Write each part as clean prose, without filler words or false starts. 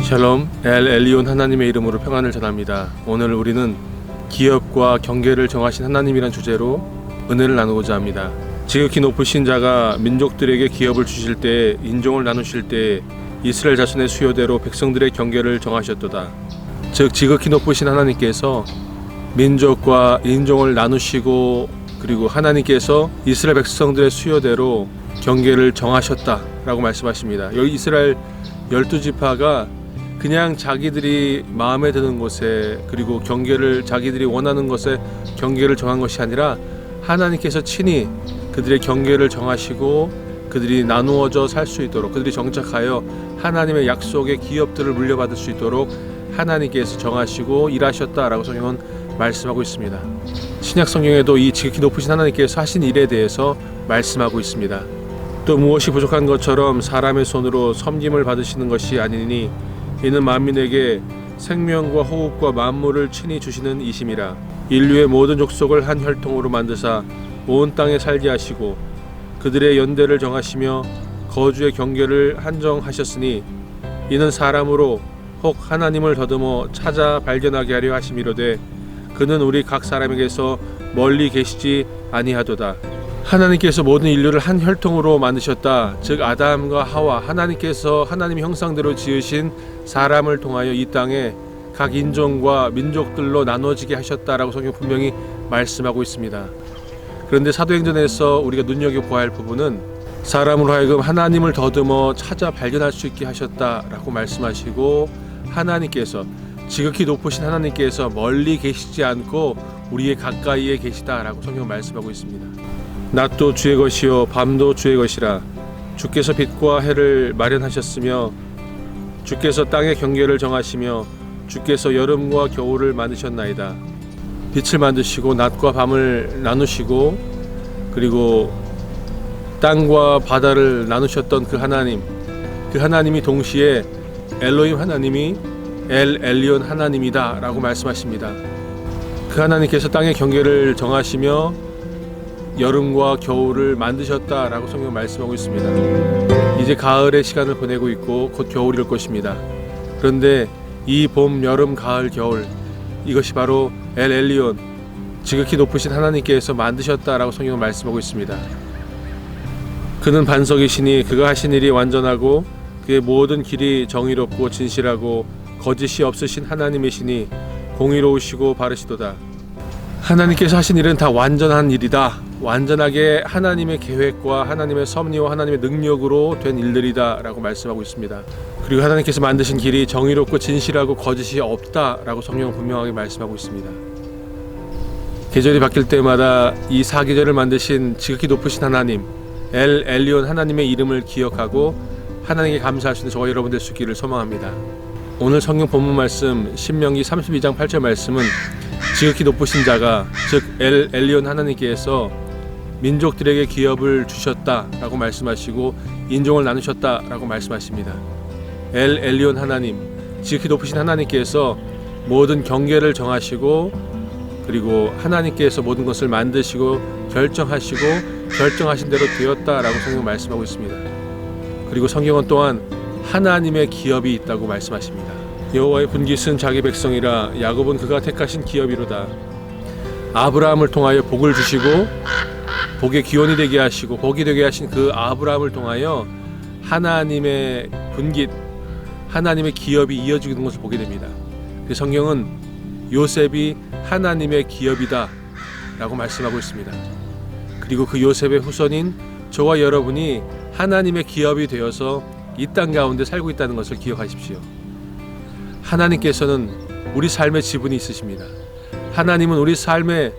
샬롬, 엘 엘리온 하나님의 이름으로 평안을 전합니다. 오늘 우리는 기업과 경계를 정하신 하나님이란 주제로 은혜를 나누고자 합니다. 지극히 높으신 자가 민족들에게 기업을 주실 때, 인종을 나누실 때 이스라엘 자손의 수요대로 백성들의 경계를 정하셨도다. 즉 지극히 높으신 하나님께서 민족과 인종을 나누시고, 그리고 하나님께서 이스라엘 백성들의 수요대로 경계를 정하셨다라고 말씀하십니다. 여기 이스라엘 12지파가 그냥 자기들이 마음에 드는 곳에, 그리고 경계를 자기들이 원하는 것에 경계를 정한 것이 아니라 하나님께서 친히 그들의 경계를 정하시고 그들이 나누어져 살 수 있도록, 그들이 정착하여 하나님의 약속의 기업들을 물려받을 수 있도록 하나님께서 정하시고 일하셨다라고 성경은 말씀하고 있습니다. 신약 성경에도 이 지극히 높으신 하나님께서 하신 일에 대해서 말씀하고 있습니다. 또 무엇이 부족한 것처럼 사람의 손으로 섬김을 받으시는 것이 아니니 이는 만민에게 생명과 호흡과 만물을 친히 주시는 이심이라. 인류의 모든 족속을 한 혈통으로 만드사 온 땅에 살게 하시고 그들의 연대를 정하시며 거주의 경계를 한정하셨으니 이는 사람으로 혹 하나님을 더듬어 찾아 발견하게 하려 하심이로되 그는 우리 각 사람에게서 멀리 계시지 아니하도다. 하나님께서 모든 인류를 한 혈통으로 만드셨다. 즉 아담과 하와, 하나님께서 하나님의 형상대로 지으신 사람을 통하여 이 땅에 각 인종과 민족들로 나눠지게 하셨다라고 성경 분명히 말씀하고 있습니다. 그런데 사도행전에서 우리가 눈여겨보아야 할 부분은 사람으로 하여금 하나님을 더듬어 찾아 발견할 수 있게 하셨다라고 말씀하시고, 하나님께서 지극히 높으신 하나님께서 멀리 계시지 않고 우리의 가까이에 계시다라고 성경 말씀하고 있습니다. 낮도 주의 것이요 밤도 주의 것이라. 주께서 빛과 해를 마련하셨으며 주께서 땅의 경계를 정하시며 주께서 여름과 겨울을 만드셨나이다. 빛을 만드시고 낮과 밤을 나누시고 그리고 땅과 바다를 나누셨던 그 하나님이 동시에 엘로힘 하나님이 엘 엘리온 하나님이다 라고 말씀하십니다. 그 하나님께서 땅의 경계를 정하시며 여름과 겨울을 만드셨다라고 성경 말씀하고 있습니다. 이제 가을의 시간을 보내고 있고 곧 겨울일 것입니다. 그런데 이 봄, 여름, 가을, 겨울, 이것이 바로 엘 엘리온, 지극히 높으신 하나님께서 만드셨다라고 성경은 말씀하고 있습니다. 그는 반석이시니 그가 하신 일이 완전하고 그의 모든 길이 정의롭고 진실하고 거짓이 없으신 하나님이시니 공의로우시고 바르시도다. 하나님께서 하신 일은 다 완전한 일이다. 완전하게 하나님의 계획과 하나님의 섭리와 하나님의 능력으로 된 일들이다 라고 말씀하고 있습니다. 그리고 하나님께서 만드신 길이 정의롭고 진실하고 거짓이 없다 라고 성경은 분명하게 말씀하고 있습니다. 계절이 바뀔 때마다 이 사계절을 만드신 지극히 높으신 하나님, 엘 엘리온 하나님의 이름을 기억하고 하나님께 감사할 수 있는 저와 여러분 될 수 있기를 소망합니다. 오늘 성경 본문 말씀 신명기 32장 8절 말씀은 지극히 높으신 자가, 즉 엘 엘리온 하나님께서 민족들에게 기업을 주셨다라고 말씀하시고 인종을 나누셨다라고 말씀하십니다. 엘 엘리온 하나님, 지극히 높으신 하나님께서 모든 경계를 정하시고 그리고 하나님께서 모든 것을 만드시고 결정하시고 결정하신 대로 되었다라고 성경 말씀하고 있습니다. 그리고 성경은 또한 하나님의 기업이 있다고 말씀하십니다. 여호와의 분깃은 자기 백성이라 야곱은 그가 택하신 기업이로다. 아브라함을 통하여 복을 주시고 복의 기원이 되게 하시고 복이 되게 하신 그 아브라함을 통하여 하나님의 분깃, 하나님의 기업이 이어지는 것을 보게 됩니다. 그 성경은 요셉이 하나님의 기업이다 라고 말씀하고 있습니다. 그리고 그 요셉의 후손인 저와 여러분이 하나님의 기업이 되어서 이 땅 가운데 살고 있다는 것을 기억하십시오. 하나님께서는 우리 삶의 지분이 있으십니다. 하나님은 우리 삶의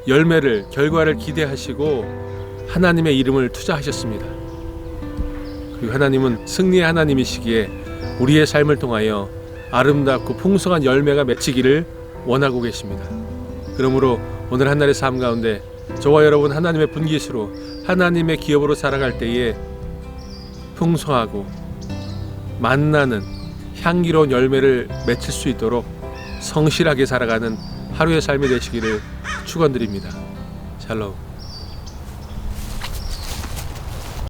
열매를, 결과를 기대하시고 하나님의 이름을 투자하셨습니다. 그리고 하나님은 승리의 하나님이시기에 우리의 삶을 통하여 아름답고 풍성한 열매가 맺히기를 원하고 계십니다. 그러므로 오늘 한날의 삶 가운데 저와 여러분 하나님의 분깃으로 하나님의 기업으로 살아갈 때에 풍성하고 만나는 향기로운 열매를 맺힐 수 있도록 성실하게 살아가는 하루의 삶이 되시기를 축원드립니다. 샬롬.